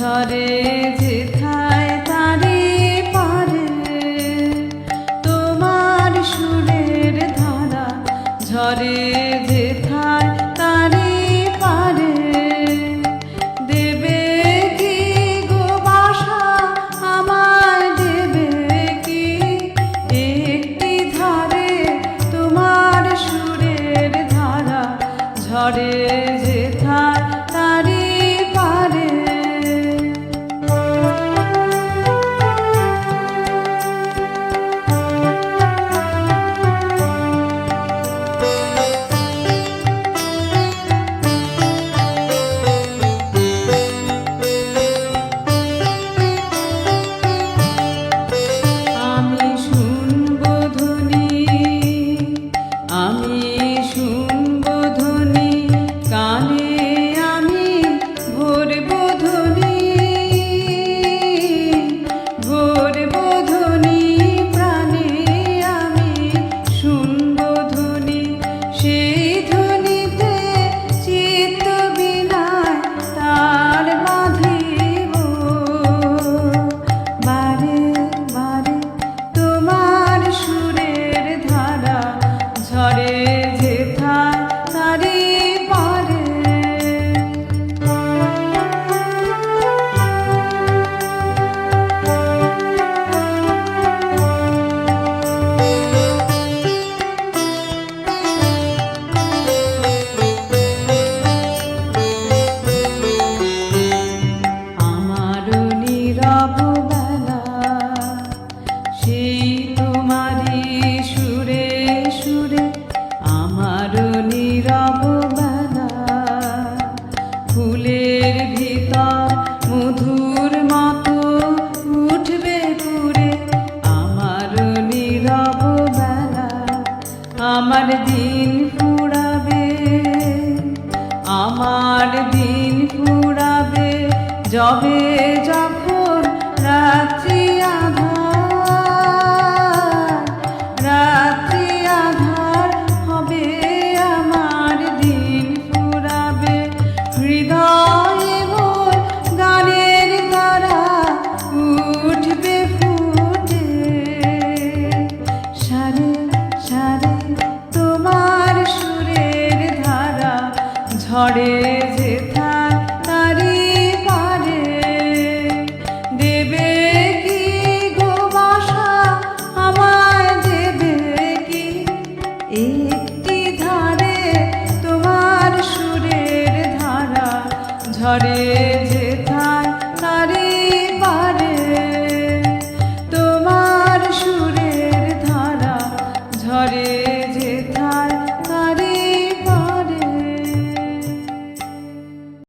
ঝরে যেথায় তারে পারে তোমার সুরের ধারা, ঝরে যেথায় তারে পারে দেবে কি গো বাসা আমায়, দেবে কি একটি ধারে তোমার সুরের ধারা, ঝরে যেথায় তারে পারে। আমি শুনবো ধ্বনি, আমি শুনবো ধ্বনি, কানে আমি ভরবো ধ্বনি, ভরবো ধ্বনি, প্রাণে আমি শুনবো ধ্বনি, সেই ধ্বনিতে চিত্ত বিনায় তার বাঁধিব বারে বারে তোমার সুরের ধারা, ঝরে যেথায় তারে পারে। আমারও নীরব বেলা সেই তোমারই সুরে সুরে, আমারও নীরব বেলা ফুলের ভিতর মধুর মতো উঠবে পুরে, আমারও নীরব বেলা আমার দিন ফুরাবে, আমার দিন ফুরাবে যবে যখন রাত্রি আধার, রাত্রি আধার হবে আমার দিন ফুরাবে, হৃদয়ে মোর গানের দ্বারা উঠবে ফুটে সারে সারে তোমার সুরের ধারা, ঝরে যেথায় তারে পারে দেবে কি গো বাসা আমায়, দেবে কি একটি ধারে তোমার সুরের ধারা, ঝরে